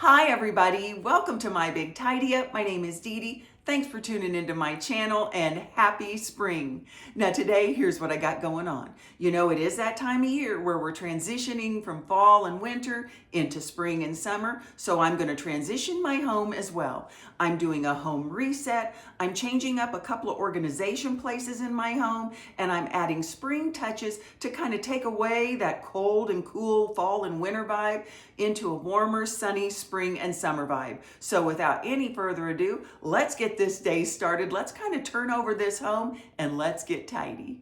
Hi everybody, welcome to My Big Tidy Up. My name is DeDe. Thanks for tuning into my channel and happy spring. Now today, here's what I got going on. You know, it is that time of year where we're transitioning from fall and winter into spring and summer, so I'm going to transition my home as well. I'm doing a home reset. I'm changing up a couple of organization places in my home, and I'm adding spring touches to kind of take away that cold and cool fall and winter vibe into a warmer, sunny spring and summer vibe. So without any further ado, let's get this day started. Let's kind of turn over this home and let's get tidy.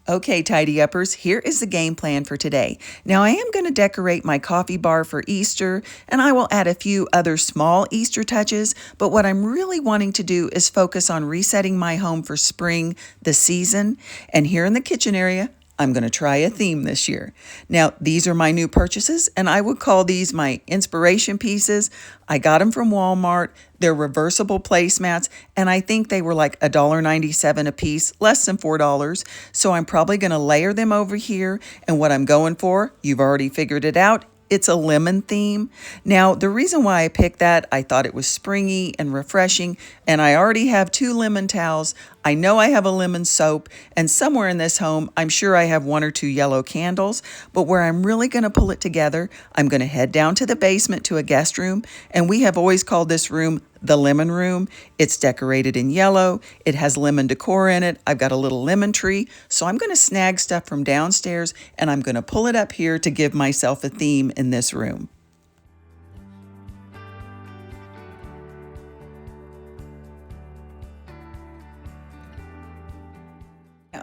Okay, Tidy Uppers, here is the game plan for today. Now, I am going to decorate my coffee bar for Easter, and I will add a few other small Easter touches, but what I'm really wanting to do is focus on resetting my home for spring, the season, and here in the kitchen area, I'm going to try a theme this year. Now, these are my new purchases, and I would call these my inspiration pieces. I got them from Walmart. They're reversible placemats, and I think they were like $1.97 a piece, less than $4. So I'm probably going to layer them over here, and what I'm going for, you've already figured it out, it's a lemon theme. Now, the reason why I picked that, I thought it was springy and refreshing, and I already have 2 lemon towels. I know I have a lemon soap, and somewhere in this home, I'm sure I have 1 or 2 yellow candles, but where I'm really going to pull it together, I'm going to head down to the basement to a guest room, and we have always called this room the lemon room. It's decorated in yellow. It has lemon decor in it. I've got a little lemon tree. So I'm going to snag stuff from downstairs and I'm going to pull it up here to give myself a theme in this room.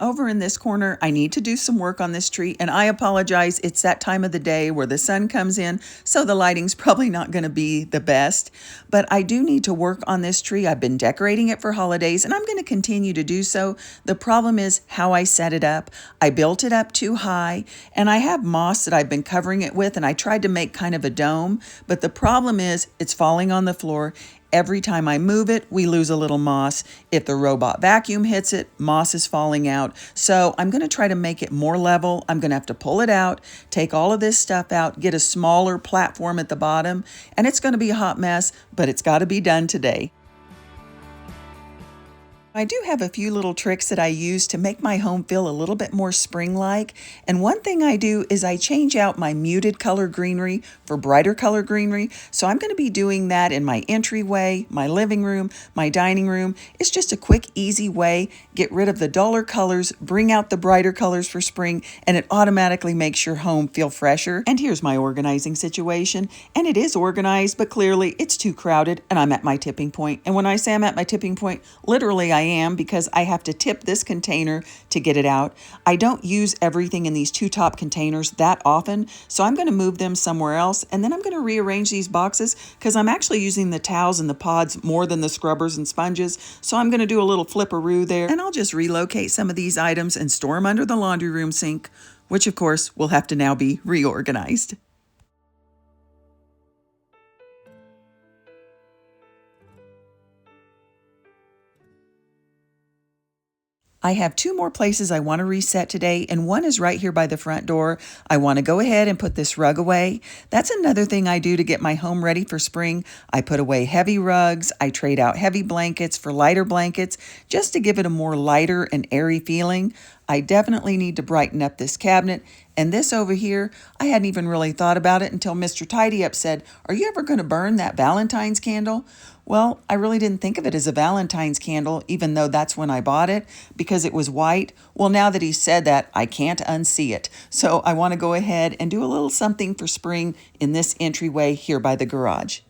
Over in this corner, I need to do some work on this tree, and I apologize. It's that time of the day where the sun comes in, so the lighting's probably not going to be the best, but I do need to work on this tree. I've been decorating it for holidays, and I'm going to continue to do so. The problem is how I set it up. I built it up too high, and I have moss that I've been covering it with, and I tried to make kind of a dome, but the problem is it's falling on the floor. Every time I move it, we lose a little moss. If the robot vacuum hits it, moss is falling out. So I'm going to try to make it more level. I'm going to have to pull it out, take all of this stuff out, get a smaller platform at the bottom, and it's going to be a hot mess, but it's got to be done today. I do have a few little tricks that I use to make my home feel a little bit more spring-like. And one thing I do is I change out my muted color greenery for brighter color greenery. So I'm going to be doing that in my entryway, my living room, my dining room. It's just a quick, easy way. Get rid of the duller colors, bring out the brighter colors for spring, and it automatically makes your home feel fresher. And here's my organizing situation. And it is organized, but clearly it's too crowded and I'm at my tipping point. And when I say I'm at my tipping point, literally I am, because I have to tip this container to get it out. I don't use everything in these 2 top containers that often, so I'm going to move them somewhere else, and then I'm going to rearrange these boxes because I'm actually using the towels and the pods more than the scrubbers and sponges, so I'm going to do a little flipperoo there, and I'll just relocate some of these items and store them under the laundry room sink, which of course will have to now be reorganized. I have 2 more places I want to reset today, and one is right here by the front door. I want to go ahead and put this rug away. That's another thing I do to get my home ready for spring. I put away heavy rugs. I trade out heavy blankets for lighter blankets just to give it a more lighter and airy feeling. I definitely need to brighten up this cabinet. And this over here, I hadn't even really thought about it until Mr. Tidy Up said, "Are you ever going to burn that Valentine's candle?" Well, I really didn't think of it as a Valentine's candle, even though that's when I bought it, because it was white. Well, now that he said that, I can't unsee it. So I want to go ahead and do a little something for spring in this entryway here by the garage.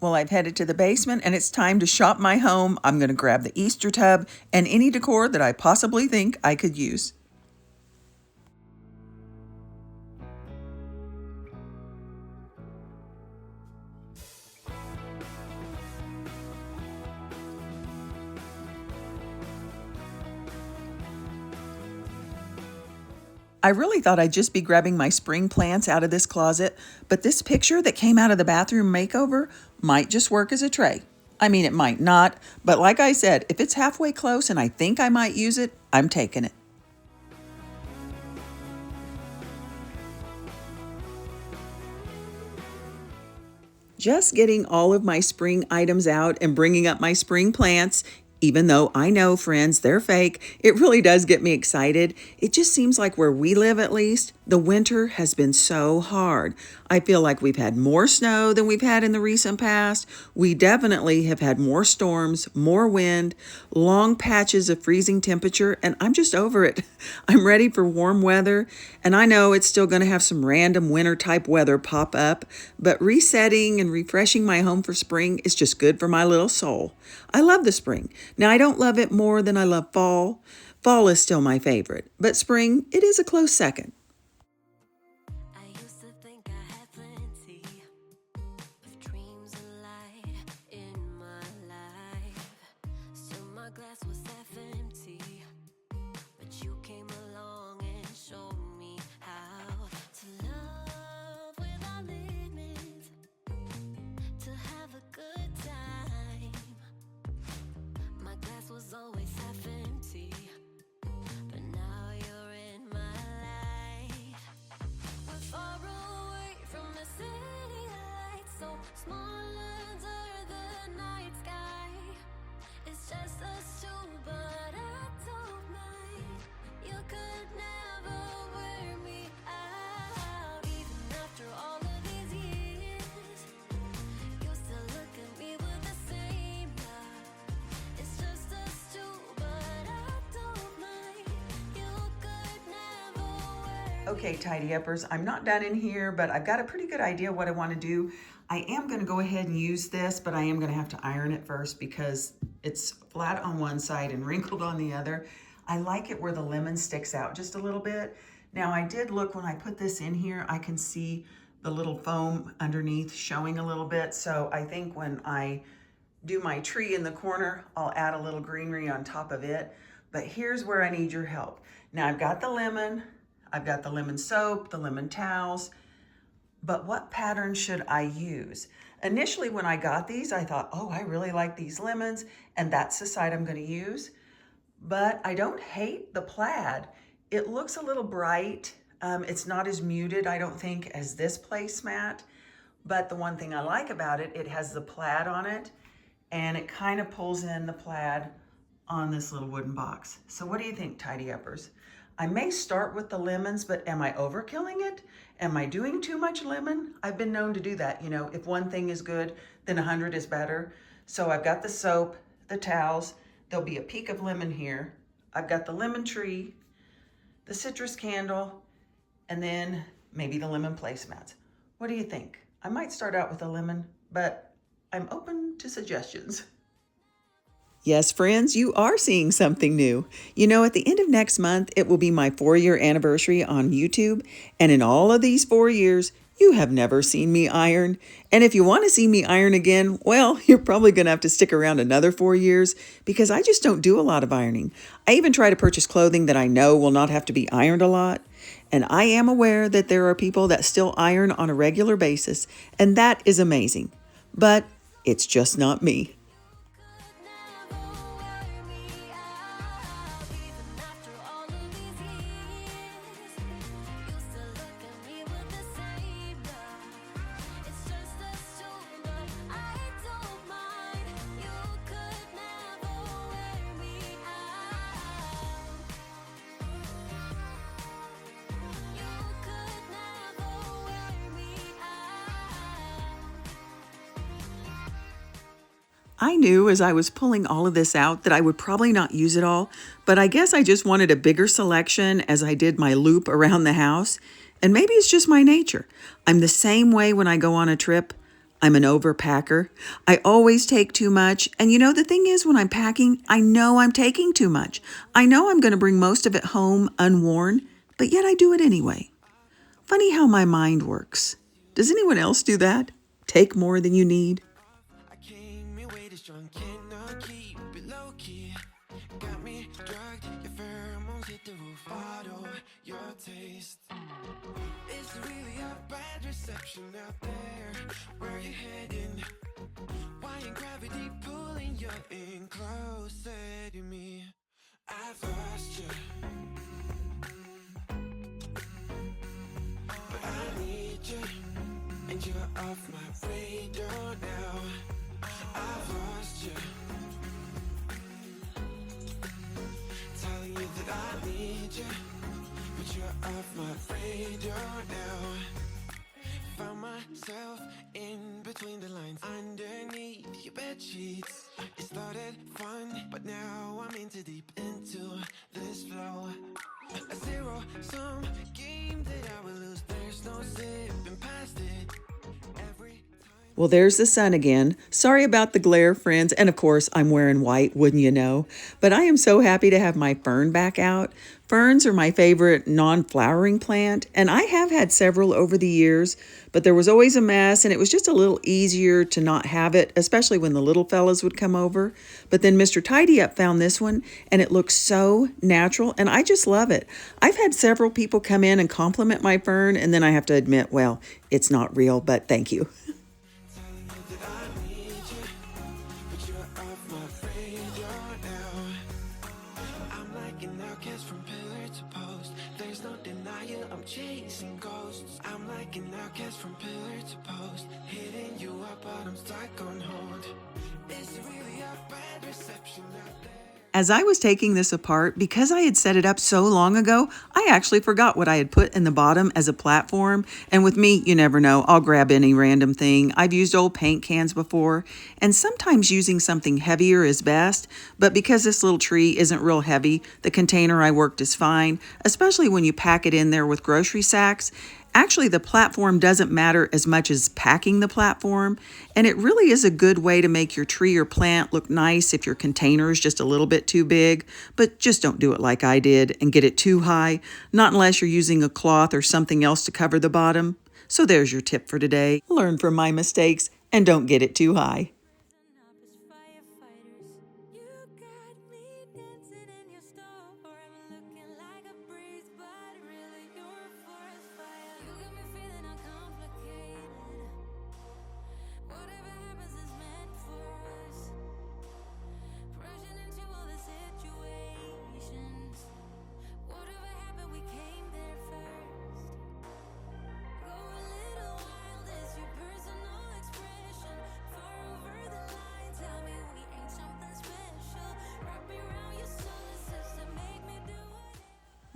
Well, I've headed to the basement and it's time to shop my home. I'm going to grab the Easter tub and any decor that I possibly think I could use. I really thought I'd just be grabbing my spring plants out of this closet, but this picture that came out of the bathroom makeover might just work as a tray. I mean, it might not, but like I said, if it's halfway close and I think I might use it, I'm taking it. Just getting all of my spring items out and bringing up my spring plants, even though I know, friends, they're fake, it really does get me excited. It just seems like where we live, at least, the winter has been so hard. I feel like we've had more snow than we've had in the recent past. We definitely have had more storms, more wind, long patches of freezing temperature, and I'm just over it. I'm ready for warm weather, and I know it's still going to have some random winter type weather pop up, but resetting and refreshing my home for spring is just good for my little soul. I love the spring. Now, I don't love it more than I love fall. Fall is still my favorite, but spring, it is a close second. I used to think I had plenty of dreams and light in my life. So my glass was half empty, but you came along and showed me how to love without limits, to have a good time. My glass was always half empty, but now you're in my life. We're far away from the city lights, so small under the night sky. It's just us two, but I don't mind. You could never wear me out, even after all of these years. You still look at me with the same love. It's just us two, but I don't mind. You could never wear. Okay, Tidy Uppers, I'm not done in here, but I've got a pretty good idea what I want to do. I am going to go ahead and use this, but I am going to have to iron it first because it's flat on one side and wrinkled on the other. I like it where the lemon sticks out just a little bit. Now, I did look when I put this in here, I can see the little foam underneath showing a little bit. So I think when I do my tree in the corner, I'll add a little greenery on top of it. But here's where I need your help. Now, I've got the lemon soap, the lemon towels, but what pattern should I use? Initially, when I got these, I thought, oh, I really like these lemons, and that's the side I'm going to use. But I don't hate the plaid. It looks a little bright. It's not as muted, I don't think, as this placemat. But the one thing I like about it, it has the plaid on it, and it kind of pulls in the plaid on this little wooden box. So what do you think, Tidy Uppers? I may start with the lemons, but am I overkilling it? Am I doing too much lemon? I've been known to do that. You know, if one thing is good, then 100 is better. So I've got the soap, the towels, there'll be a peak of lemon here. I've got the lemon tree, the citrus candle, and then maybe the lemon placemats. What do you think? I might start out with a lemon, but I'm open to suggestions. Yes, friends, you are seeing something new. You know, at the end of next month, it will be my 4-year anniversary on YouTube. And in all of these 4 years, you have never seen me iron. And if you want to see me iron again, well, you're probably going to have to stick around another 4 years because I just don't do a lot of ironing. I even try to purchase clothing that I know will not have to be ironed a lot. And I am aware that there are people that still iron on a regular basis, and that is amazing. But it's just not me. I knew as I was pulling all of this out that I would probably not use it all, but I guess I just wanted a bigger selection as I did my loop around the house. And maybe it's just my nature. I'm the same way when I go on a trip. I'm an overpacker. I always take too much. And you know, the thing is, when I'm packing, I know I'm taking too much. I know I'm going to bring most of it home unworn, but yet I do it anyway. Funny how my mind works. Does anyone else do that? Take more than you need? Drunk cannot keep it low key. Got me drugged, your pheromones hit the roof. Auto, your taste. a bad reception out there. Where you heading? Why ain't gravity pulling you in closer to me? I've lost you, but I need you, and you're off my radar now. I've lost you, telling you that I need you, but you're off my radar now. Found myself in between the lines, underneath your bed sheets. It started fun, but now I'm in too deep into this flow. A zero-sum game that I will lose. There's no zipping past it. Every Well, there's the sun again. Sorry about the glare, friends. And of course, I'm wearing white, wouldn't you know? But I am so happy to have my fern back out. Ferns are my favorite non-flowering plant, and I have had several over the years, but there was always a mess, and it was just a little easier to not have it, especially when the little fellas would come over. But then Mr. Tidy Up found this one, and it looks so natural, and I just love it. I've had several people come in and compliment my fern, and then I have to admit, well, it's not real, but thank you. chasing ghosts. I'm like an outcast from pillar to post, hitting you up, but I'm stuck on hold. Is it really a bad reception out there? As I was taking this apart, because I had set it up so long ago, I actually forgot what I had put in the bottom as a platform. And with me, you never know, I'll grab any random thing. I've used old paint cans before, and sometimes using something heavier is best. But because this little tree isn't real heavy, the container I worked is fine, especially when you pack it in there with grocery sacks. Actually, the platform doesn't matter as much as packing the platform, and it really is a good way to make your tree or plant look nice if your container is just a little bit too big, but just don't do it like I did and get it too high, not unless you're using a cloth or something else to cover the bottom. So there's your tip for today. Learn from my mistakes and don't get it too high.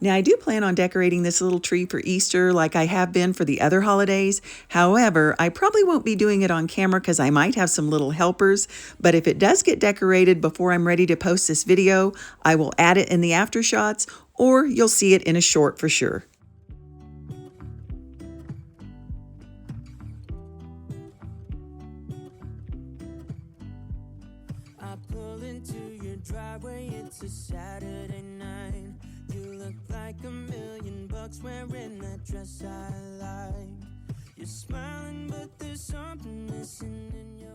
Now, I do plan on decorating this little tree for Easter like I have been for the other holidays. However, I probably won't be doing it on camera because I might have some little helpers. But if it does get decorated before I'm ready to post this video, I will add it in the after shots, or you'll see it in a short for sure. I pull into your driveway, it's a Saturday night. You look like $1,000,000 wearing that dress I like. You're smiling, but there's something missing in your...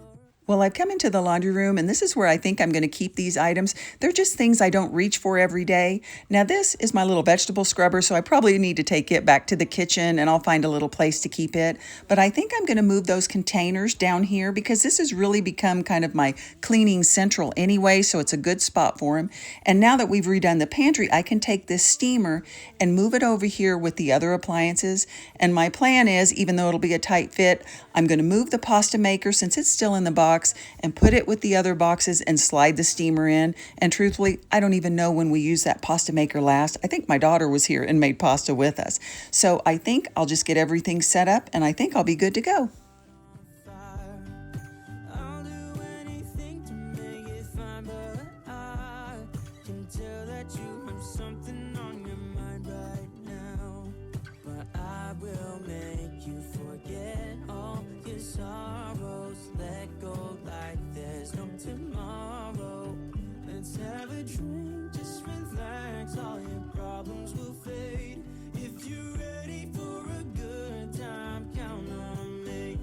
Well, I've come into the laundry room, and this is where I think I'm going to keep these items. They're just things I don't reach for every day. Now, this is my little vegetable scrubber, so I probably need to take it back to the kitchen, and I'll find a little place to keep it. But I think I'm going to move those containers down here because this has really become kind of my cleaning central anyway, so it's a good spot for them. And now that we've redone the pantry, I can take this steamer and move it over here with the other appliances. And my plan is, even though it'll be a tight fit, I'm going to move the pasta maker since it's still in the box and put it with the other boxes and slide the steamer in. And truthfully, I don't even know when we used that pasta maker last. I think my daughter was here and made pasta with us. So I think I'll just get everything set up and I think I'll be good to go. I'll do anything to make it fine, but I can tell that you have something on your mind right now. But I will make you forget all your sorrows. Let go like there's no tomorrow. Let's have a drink, just relax. All your problems will fade. If you're ready for a good time, count on me.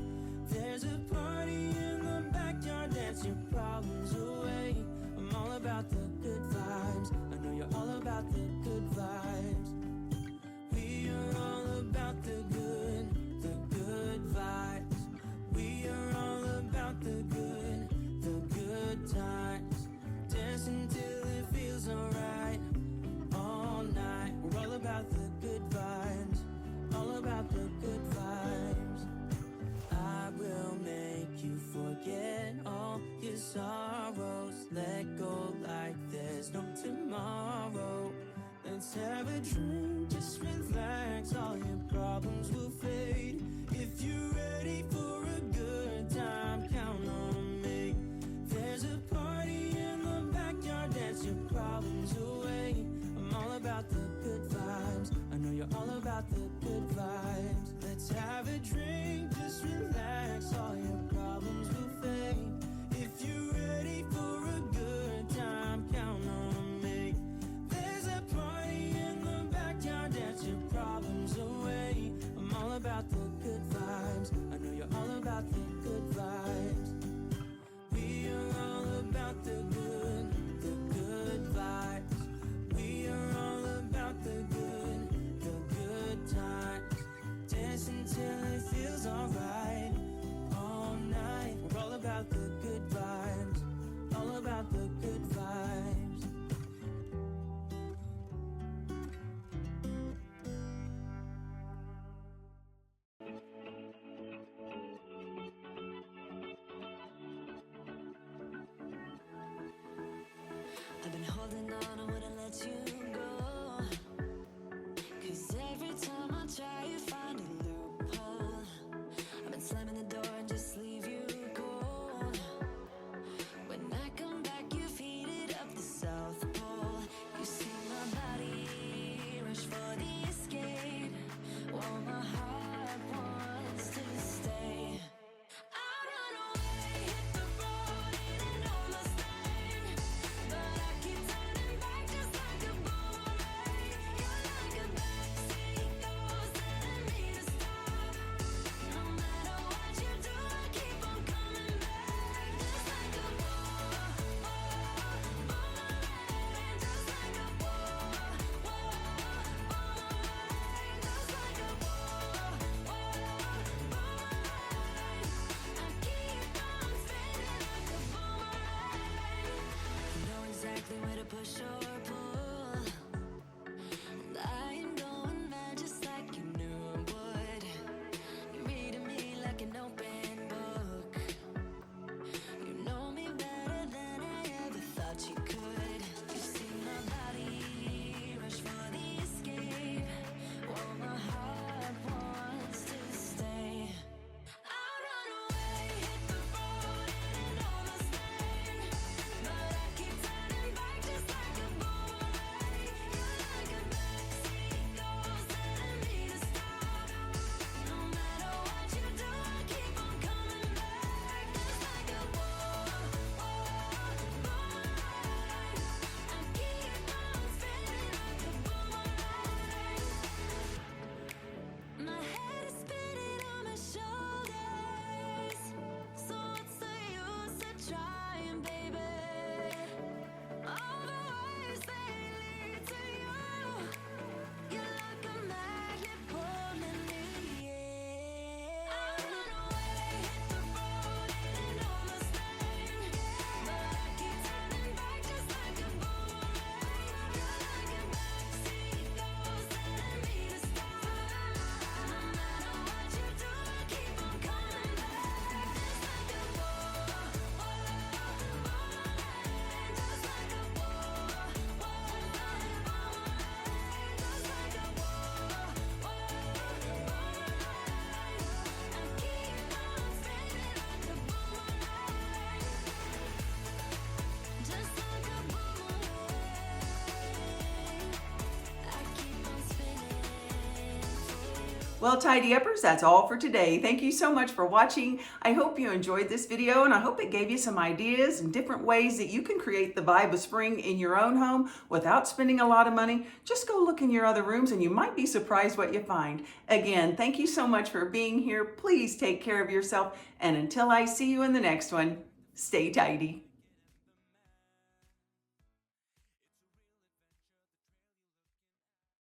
about the good vibes. Let's have a drink, just relax, all your problems will fade. If you're ready for a good time, count on me. There's a party in the backyard, dance your problems away. I'm all about the good vibes, I know you're all about the good vibes. We are all about the good vibes. We are all about the good times. Dance until it feels alright, all night. We're all about the good vibes, all about the good vibes. I've been holding on, I wouldn't let you go. 'Cause every time I try, you find a loophole. I've been slamming the door and just leave you cold. When I come back, you've heated up the South Pole. You see my body rush for the escape, while my heart wants to stay. I run away, hit the road, ain't no mistake. But I keep turning back just like a boomerang. You're like a backseat ghost telling me to stop. No matter what you do, I keep on coming back. Just like a boomerang. Just like a boomerang. Just like a boomerang. I keep on spinning like a boomerang. You know exactly where to push or pull, and I am going mad just like you knew I would. You're reading me like an open book. You know me better than I ever thought you could. You see my body rush for the escape, while my heart wants to stay. I run away, hit the road, ain't no mistake. But I keep turning back just like a boomerang. You're like a backseat ghost telling me to stop. No matter what you do, I keep on coming back. Just like a boomerang. I keep on spinning like a boomerang. My head is spinning on my shoulders, so what's the use of trying, baby? All the ways they lead to you, you're like a magnet pulling me in. I run away, hit the road, ain't no mistake. But I keep turning back just like a boomerang. You're like a backseat ghost telling me to stop. No matter what you do, I keep on coming back. Just like a boomerang. Just like a boomerang. Just like a boomerang. I keep on spinning like a boomerang. Just like a boomerang. I keep on spinning for you. Well, Tidy Uppers, that's all for today. Thank you so much for watching. I hope you enjoyed this video, and I hope it gave you some ideas and different ways that you can create the vibe of spring in your own home without spending a lot of money. Just go look in your other rooms and you might be surprised what you find. Again, thank you so much for being here. Please take care of yourself, and until I see you in the next one, stay tidy.